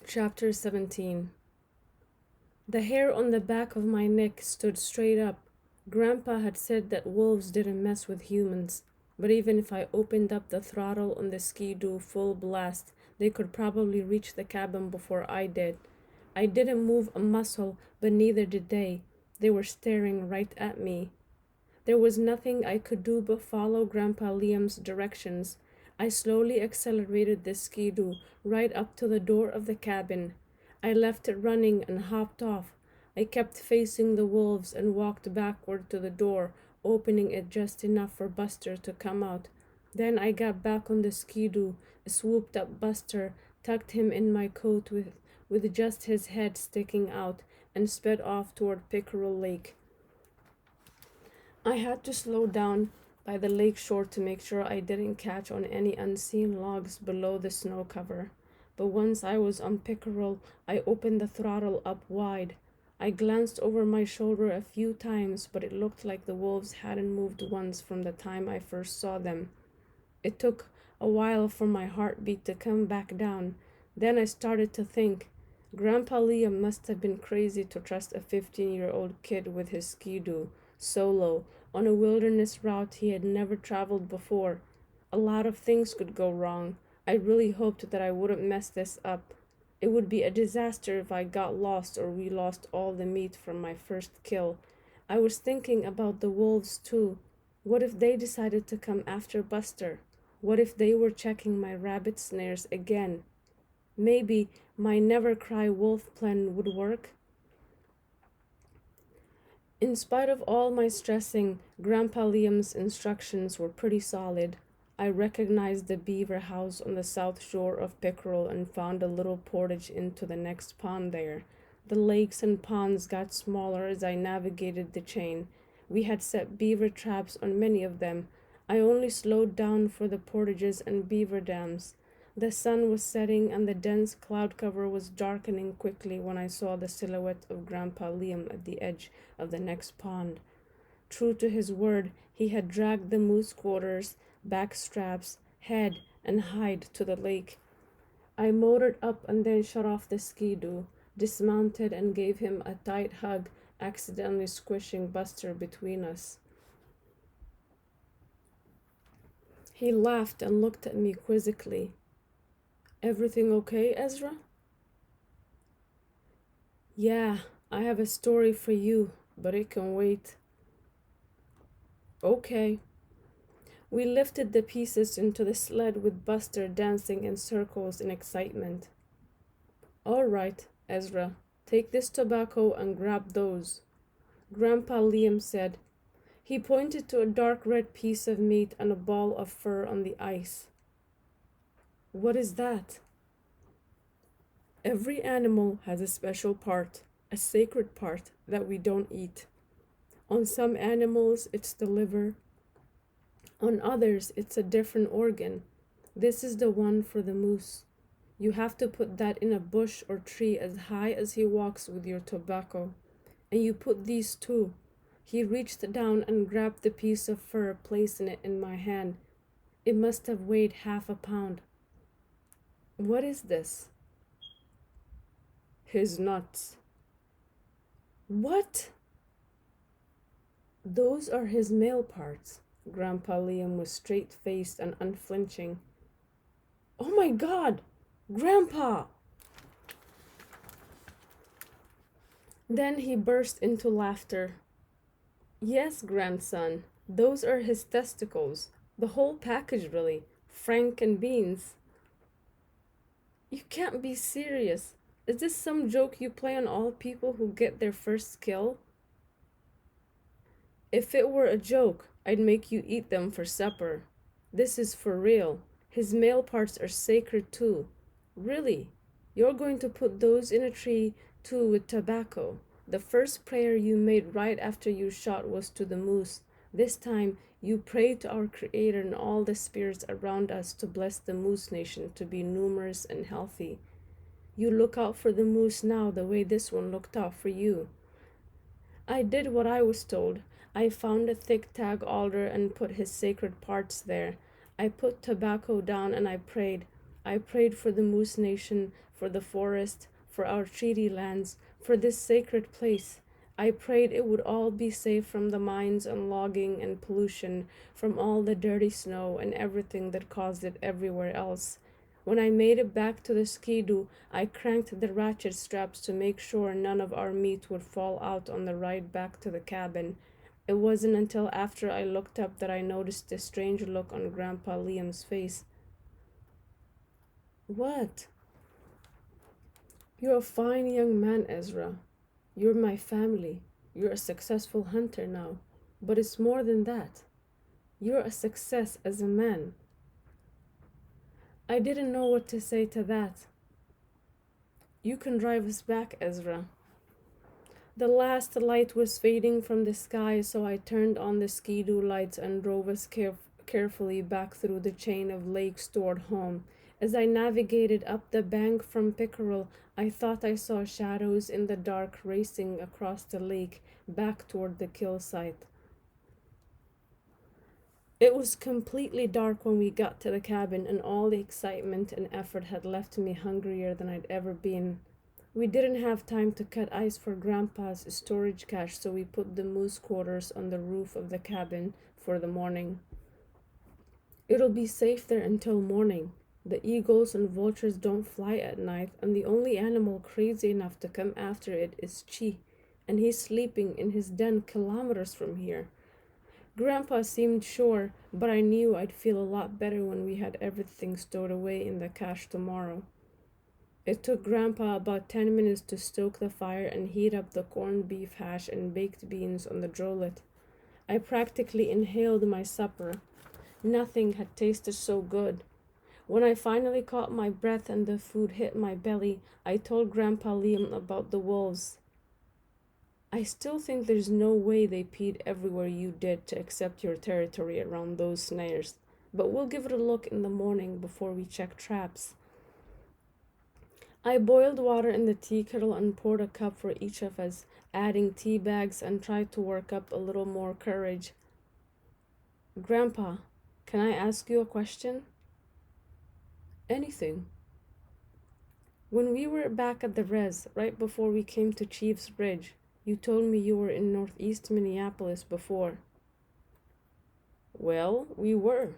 Chapter 17. The hair on the back of my neck stood straight up. Grandpa had said that wolves didn't mess with humans, but even if I opened up the throttle on the Ski-Doo full blast, they could probably reach the cabin before I did. I didn't move a muscle, but neither did they. They were staring right at me. There was nothing I could do but follow Grandpa Liam's directions. I slowly accelerated the Ski-Doo right up to the door of the cabin. I left it running and hopped off. I kept facing the wolves and walked backward to the door, opening it just enough for Buster to come out. Then I got back on the Ski-Doo, swooped up Buster, tucked him in my coat with just his head sticking out, and sped off toward Pickerel Lake. I had to slow down by the lake shore to make sure I didn't catch on any unseen logs below the snow cover. But once I was on Pickerel, I opened the throttle up wide. I glanced over my shoulder a few times, but it looked like the wolves hadn't moved once from the time I first saw them. It took a while for my heartbeat to come back down. Then I started to think, Grandpa Liam must have been crazy to trust a 15-year-old kid with his Ski-Doo, solo, on a wilderness route he had never traveled before. A lot of things could go wrong. I really hoped that I wouldn't mess this up. It would be a disaster if I got lost or we lost all the meat from my first kill. I was thinking about the wolves too. What if they decided to come after Buster? What if they were checking my rabbit snares again? Maybe my never cry wolf plan would work. In spite of all my stressing, Grandpa Liam's instructions were pretty solid. I recognized the beaver house on the south shore of Pickerel and found a little portage into the next pond there. The lakes and ponds got smaller as I navigated the chain. We had set beaver traps on many of them. I only slowed down for the portages and beaver dams. The sun was setting and the dense cloud cover was darkening quickly when I saw the silhouette of Grandpa Liam at the edge of the next pond. True to his word, he had dragged the moose quarters, back straps, head, and hide to the lake. I motored up and then shut off the Ski-Doo, dismounted and gave him a tight hug, accidentally squishing Buster between us. He laughed and looked at me quizzically. Everything okay, Ezra? Yeah, I have a story for you, but it can wait. Okay. We lifted the pieces into the sled with Buster dancing in circles in excitement. All right, Ezra, take this tobacco and grab those, Grandpa Liam said. He pointed to a dark red piece of meat and a ball of fur on the ice. What is that? Every animal has a special part, a sacred part that we don't eat. On some animals, it's the liver. On others, it's a different organ. This is the one for the moose. You have to put that in a bush or tree as high as he walks with your tobacco. And you put these too. He reached down and grabbed the piece of fur, placing it in my hand. It must have weighed half a pound. What is this? His nuts. What? Those are his male parts. Grandpa Liam was straight-faced and unflinching. Oh my God! Grandpa! Then he burst into laughter. Yes, grandson, those are his testicles. The whole package, really. Frank and beans. You can't be serious. Is this some joke you play on all people who get their first kill? If it were a joke, I'd make you eat them for supper. This is for real. His male parts are sacred too. Really, you're going to put those in a tree too with tobacco. The first prayer you made right after you shot was to the moose. This time, you prayed to our Creator and all the spirits around us to bless the Moose Nation to be numerous and healthy. You look out for the moose now the way this one looked out for you. I did what I was told. I found a thick tag alder and put his sacred parts there. I put tobacco down and I prayed. I prayed for the Moose Nation, for the forest, for our treaty lands, for this sacred place. I prayed it would all be safe from the mines and logging and pollution, from all the dirty snow and everything that caused it everywhere else. When I made it back to the skidoo, I cranked the ratchet straps to make sure none of our meat would fall out on the ride back to the cabin. It wasn't until after I looked up that I noticed the strange look on Grandpa Liam's face. What? You're a fine young man, Ezra. You're my family. You're a successful hunter now. But it's more than that. You're a success as a man. I didn't know what to say to that. You can drive us back, Ezra. The last light was fading from the sky, so I turned on the skidoo lights and drove us carefully back through the chain of lakes toward home. As I navigated up the bank from Pickerel, I thought I saw shadows in the dark racing across the lake back toward the kill site. It was completely dark when we got to the cabin, and all the excitement and effort had left me hungrier than I'd ever been. We didn't have time to cut ice for Grandpa's storage cache, so we put the moose quarters on the roof of the cabin for the morning. It'll be safe there until morning. The eagles and vultures don't fly at night, and the only animal crazy enough to come after it is Chi, and he's sleeping in his den kilometers from here. Grandpa seemed sure, but I knew I'd feel a lot better when we had everything stowed away in the cache tomorrow. It took Grandpa about 10 minutes to stoke the fire and heat up the corned beef hash and baked beans on the droulet. I practically inhaled my supper. Nothing had tasted so good. When I finally caught my breath and the food hit my belly, I told Grandpa Liam about the wolves. I still think there's no way they peed everywhere you did to accept your territory around those snares, but we'll give it a look in the morning before we check traps. I boiled water in the tea kettle and poured a cup for each of us, adding tea bags, and tried to work up a little more courage. Grandpa, can I ask you a question? Anything. When we were back at the res, right before we came to Chief's Bridge, you told me you were in northeast Minneapolis before. Well, we were.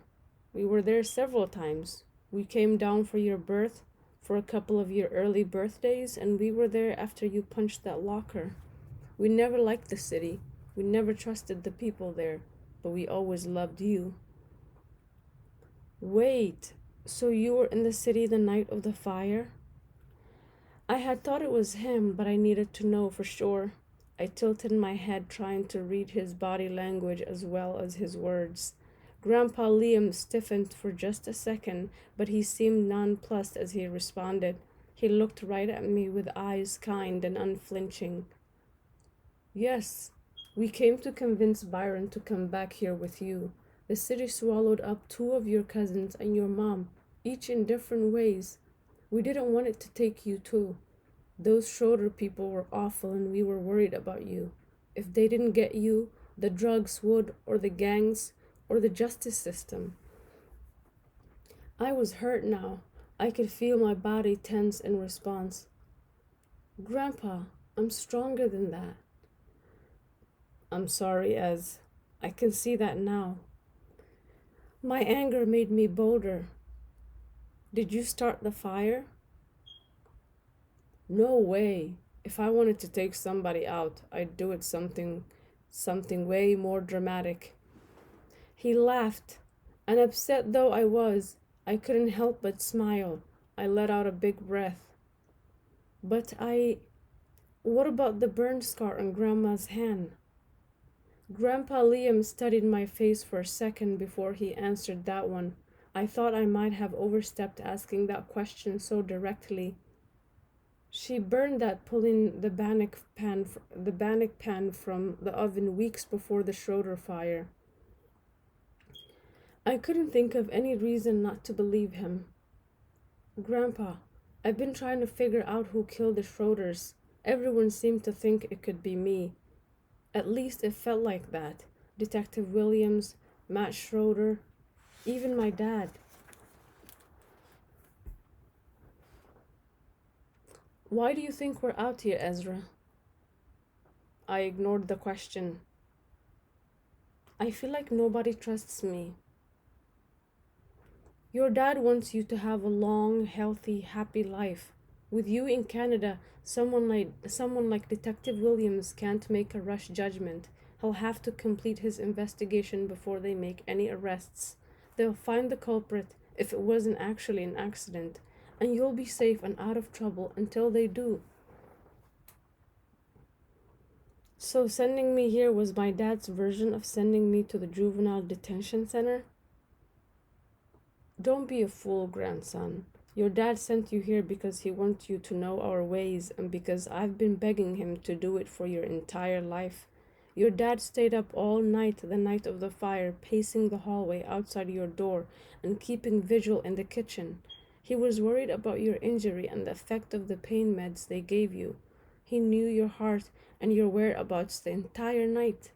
We were there several times. We came down for your birth, for a couple of your early birthdays, and we were there after you punched that locker. We never liked the city. We never trusted the people there, but we always loved you. Wait, so you were in the city the night of the fire? I had thought it was him, but I needed to know for sure. I tilted my head, trying to read his body language as well as his words. Grandpa Liam stiffened for just a second, but he seemed nonplussed as he responded. He looked right at me with eyes kind and unflinching. Yes, we came to convince Byron to come back here with you. The city swallowed up 2 of your cousins and your mom, each in different ways. We didn't want it to take you too. Those Schroeder people were awful, and we were worried about you. If they didn't get you, the drugs would, or the gangs, or the justice system. I was hurt now. I could feel my body tense in response. Grandpa, I'm stronger than that. I'm sorry, Ez. I can see that now. My anger made me bolder. Did you start the fire? No way. If I wanted to take somebody out, I'd do it something way more dramatic. He laughed, and upset though I was, I couldn't help but smile. I let out a big breath. What about the burn scar on Grandma's hand? Grandpa Liam studied my face for a second before he answered that one. I thought I might have overstepped asking that question so directly. She burned that pulling the bannock pan from the oven weeks before the Schroeder fire. I couldn't think of any reason not to believe him. Grandpa, I've been trying to figure out who killed the Schroeders. Everyone seemed to think it could be me. At least it felt like that. Detective Williams, Matt Schroeder, even my dad. Why do you think we're out here, Ezra? I ignored the question. I feel like nobody trusts me. Your dad wants you to have a long, healthy, happy life. With you in Canada, someone like Detective Williams can't make a rush judgment. He'll have to complete his investigation before they make any arrests. They'll find the culprit if it wasn't actually an accident, and you'll be safe and out of trouble until they do. So sending me here was my dad's version of sending me to the juvenile detention center? Don't be a fool, grandson. Your dad sent you here because he wants you to know our ways and because I've been begging him to do it for your entire life. Your dad stayed up all night the night of the fire, pacing the hallway outside your door and keeping vigil in the kitchen. He was worried about your injury and the effect of the pain meds they gave you. He knew your heart and your whereabouts the entire night.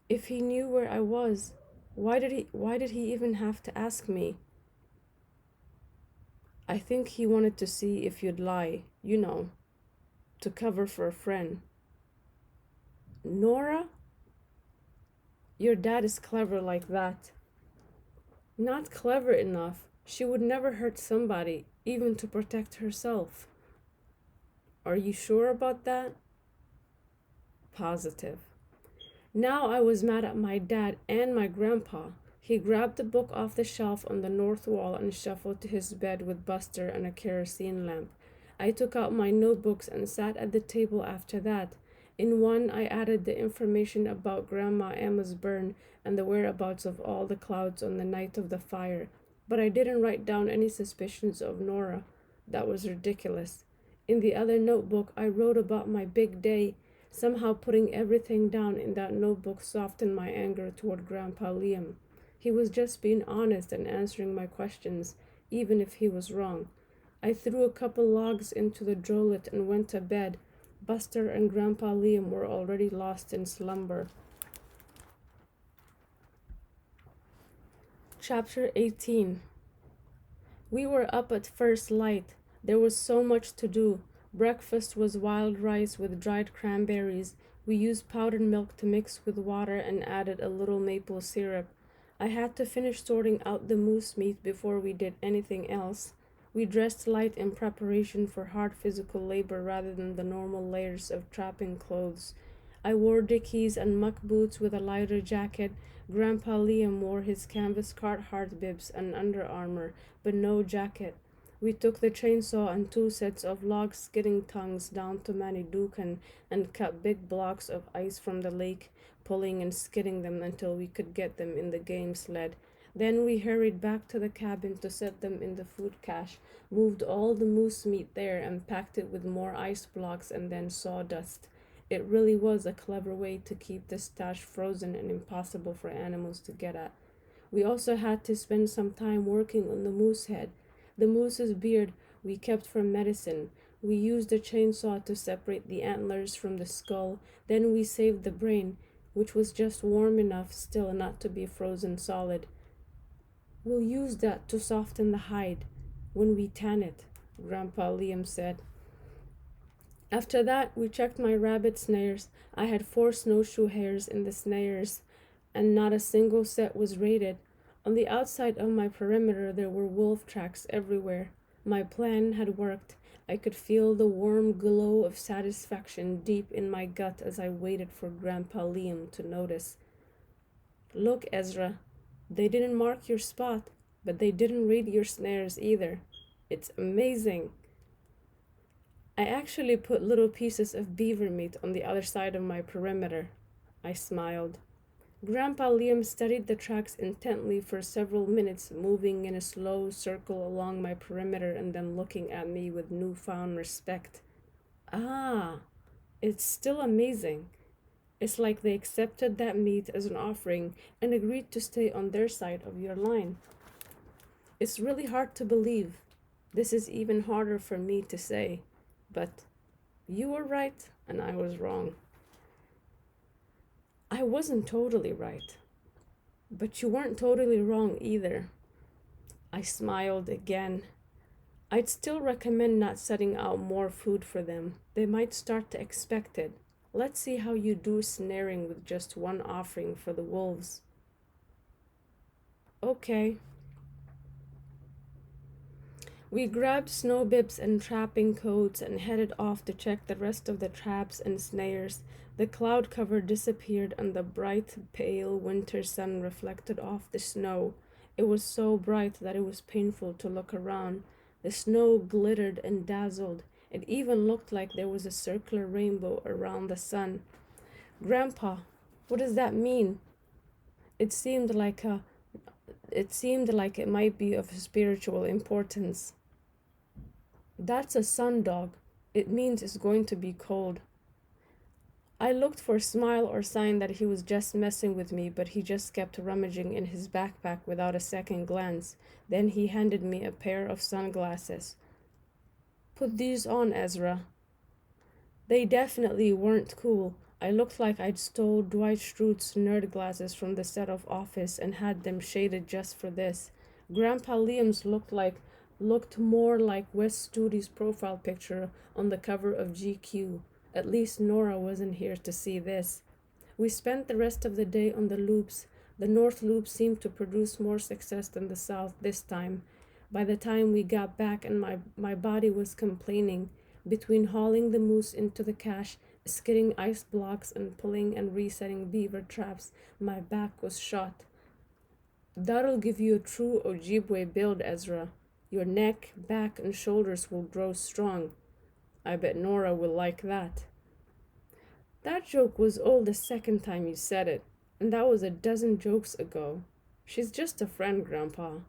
If he knew where I was, why did he even have to ask me? I think he wanted to see if you'd lie, to cover for a friend. Nora? Your dad is clever like that. Not clever enough. She would never hurt somebody, even to protect herself. Are you sure about that? Positive. Now I was mad at my dad and my grandpa. He grabbed the book off the shelf on the north wall and shuffled to his bed with Buster and a kerosene lamp. I took out my notebooks and sat at the table after that. In one, I added the information about Grandma Emma's burn and the whereabouts of all the clouds on the night of the fire. But I didn't write down any suspicions of Nora. That was ridiculous. In the other notebook, I wrote about my big day. Somehow putting everything down in that notebook softened my anger toward Grandpa Liam. He was just being honest and answering my questions, even if he was wrong. I threw a couple logs into the drollet and went to bed. Buster and Grandpa Liam were already lost in slumber. Chapter 18. We were up at first light. There was so much to do. Breakfast was wild rice with dried cranberries. We used powdered milk to mix with water and added a little maple syrup. I had to finish sorting out the moose meat before we did anything else. We dressed light in preparation for hard physical labor rather than the normal layers of trapping clothes. I wore dickies and muck boots with a lighter jacket. Grandpa Liam wore his canvas Carhartt bibs and Under Armour, but no jacket. We took the chainsaw and two sets of log skidding tongues down to Manidukan and cut big blocks of ice from the lake, pulling and skidding them until we could get them in the game sled. Then we hurried back to the cabin to set them in the food cache, moved all the moose meat there and packed it with more ice blocks and then sawdust. It really was a clever way to keep the stash frozen and impossible for animals to get at. We also had to spend some time working on the moose head. The moose's beard we kept for medicine. We used a chainsaw to separate the antlers from the skull. Then we saved the brain, which was just warm enough still not to be frozen solid. We'll use that to soften the hide when we tan it, Grandpa Liam said. After that, we checked my rabbit snares. I had 4 snowshoe hares in the snares, and not a single set was raided. On the outside of my perimeter, there were wolf tracks everywhere. My plan had worked. I could feel the warm glow of satisfaction deep in my gut as I waited for Grandpa Liam to notice. Look, Ezra, they didn't mark your spot, but they didn't raid your snares either. It's amazing. I actually put little pieces of beaver meat on the other side of my perimeter. I smiled. Grandpa Liam studied the tracks intently for several minutes, moving in a slow circle along my perimeter and then looking at me with newfound respect. Ah, it's still amazing. It's like they accepted that meat as an offering and agreed to stay on their side of your line. It's really hard to believe. This is even harder for me to say. But you were right and I was wrong. I wasn't totally right. But you weren't totally wrong either. I smiled again. I'd still recommend not setting out more food for them. They might start to expect it. Let's see how you do snaring with just one offering for the wolves. Okay. We grabbed snow bibs and trapping coats and headed off to check the rest of the traps and snares. The cloud cover disappeared and the bright, pale winter sun reflected off the snow. It was so bright that it was painful to look around. The snow glittered and dazzled. It even looked like there was a circular rainbow around the sun. Grandpa, what does that mean? It seemed like a it seemed like it might be of spiritual importance. That's a sun dog. It means it's going to be cold. I looked for a smile or sign that he was just messing with me, but he just kept rummaging in his backpack without a second glance. Then he handed me a pair of sunglasses. Put these on, Ezra. They definitely weren't cool. I looked like I'd stole Dwight Schrute's nerd glasses from the set of Office and had them shaded just for this. Grandpa Liam's looked more like Wes Stoody's profile picture on the cover of GQ. At least Nora wasn't here to see this. We spent the rest of the day on the loops. The North Loop seemed to produce more success than the South this time. By the time we got back and my body was complaining, between hauling the moose into the cache, skidding ice blocks, and pulling and resetting beaver traps, my back was shot. That'll give you a true Ojibwe build, Ezra. Your neck, back, and shoulders will grow strong. I bet Nora will like that. That joke was old the second time you said it, and that was a dozen jokes ago. She's just a friend, Grandpa.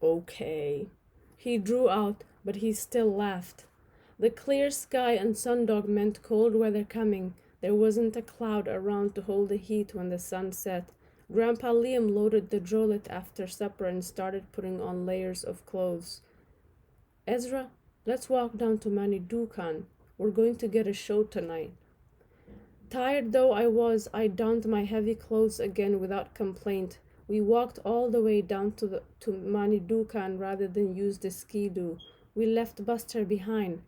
Okay. He drew out, but he still laughed. The clear sky and sundog meant cold weather coming. There wasn't a cloud around to hold the heat when the sun set. Grandpa Liam loaded the drolet after supper and started putting on layers of clothes. Ezra, let's walk down to Manidukan. We're going to get a show tonight. Tired though I was, I donned my heavy clothes again without complaint. We walked all the way down to Manidukan rather than use the ski-doo. We left Buster behind.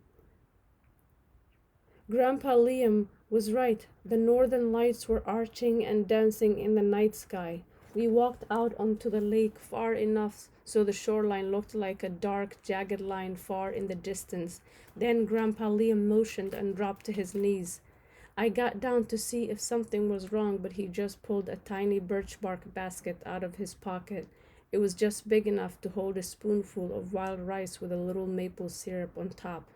Grandpa Liam was right. The northern lights were arching and dancing in the night sky. We walked out onto the lake far enough so the shoreline looked like a dark, jagged line far in the distance. Then Grandpa Liam motioned and dropped to his knees. I got down to see if something was wrong, but he just pulled a tiny birch bark basket out of his pocket. It was just big enough to hold a spoonful of wild rice with a little maple syrup on top.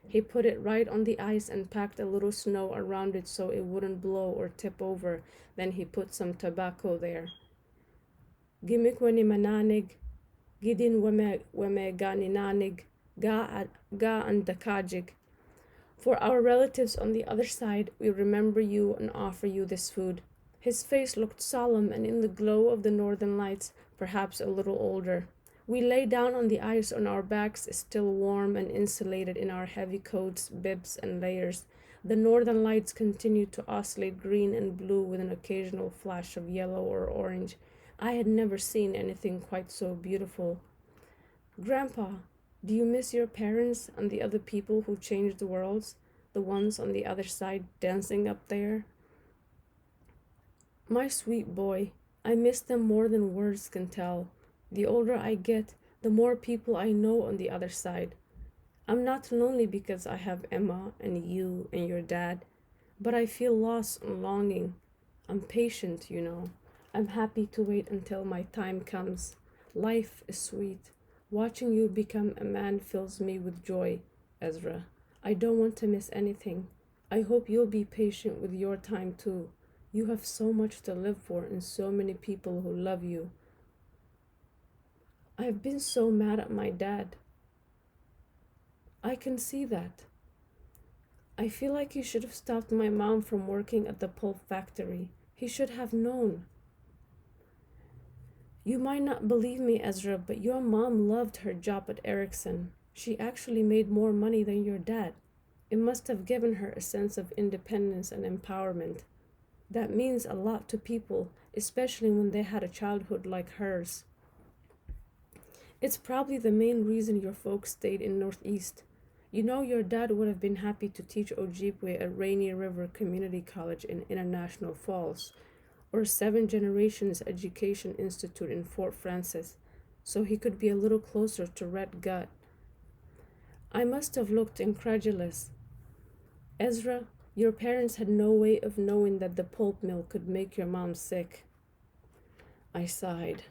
He put it right on the ice and packed a little snow around it so it wouldn't blow or tip over. Then he put some tobacco there. Gimikweni mananig, gidin weme ganinanig, ga andakajig. For our relatives on the other side, we remember you and offer you this food. His face looked solemn and in the glow of the northern lights, perhaps a little older. We lay down on the ice on our backs, still warm and insulated in our heavy coats, bibs, and layers. The northern lights continued to oscillate green and blue with an occasional flash of yellow or orange. I had never seen anything quite so beautiful. Grandpa, do you miss your parents and the other people who changed the worlds? The ones on the other side dancing up there? My sweet boy, I miss them more than words can tell. The older I get, the more people I know on the other side. I'm not lonely because I have Emma and you and your dad, but I feel lost and longing. I'm patient, you know. I'm happy to wait until my time comes. Life is sweet. Watching you become a man fills me with joy, Ezra. I don't want to miss anything. I hope you'll be patient with your time too. You have so much to live for and so many people who love you. I've been so mad at my dad. I can see that. I feel like he should have stopped my mom from working at the pulp factory. He should have known. You might not believe me, Ezra, but your mom loved her job at Ericsson. She actually made more money than your dad. It must have given her a sense of independence and empowerment. That means a lot to people, especially when they had a childhood like hers. It's probably the main reason your folks stayed in Northeast. You know, your dad would have been happy to teach Ojibwe at Rainy River Community College in International Falls, or Seven Generations Education Institute in Fort Frances, so he could be a little closer to Red Gut. I must have looked incredulous. Ezra, your parents had no way of knowing that the pulp mill could make your mom sick. I sighed.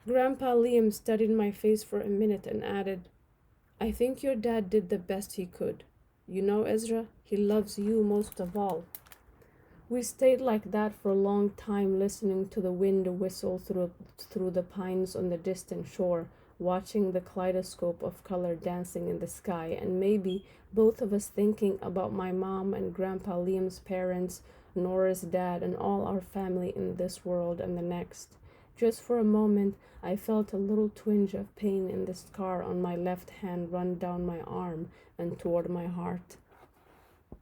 Grandpa Liam studied my face for a minute and added, I think your dad did the best he could. You know, Ezra, he loves you most of all. We stayed like that for a long time, listening to the wind whistle through the pines on the distant shore, watching the kaleidoscope of color dancing in the sky, and maybe both of us thinking about my mom and Grandpa Liam's parents, Nora's dad, and all our family in this world and the next. Just for a moment, I felt a little twinge of pain in the scar on my left hand run down my arm and toward my heart.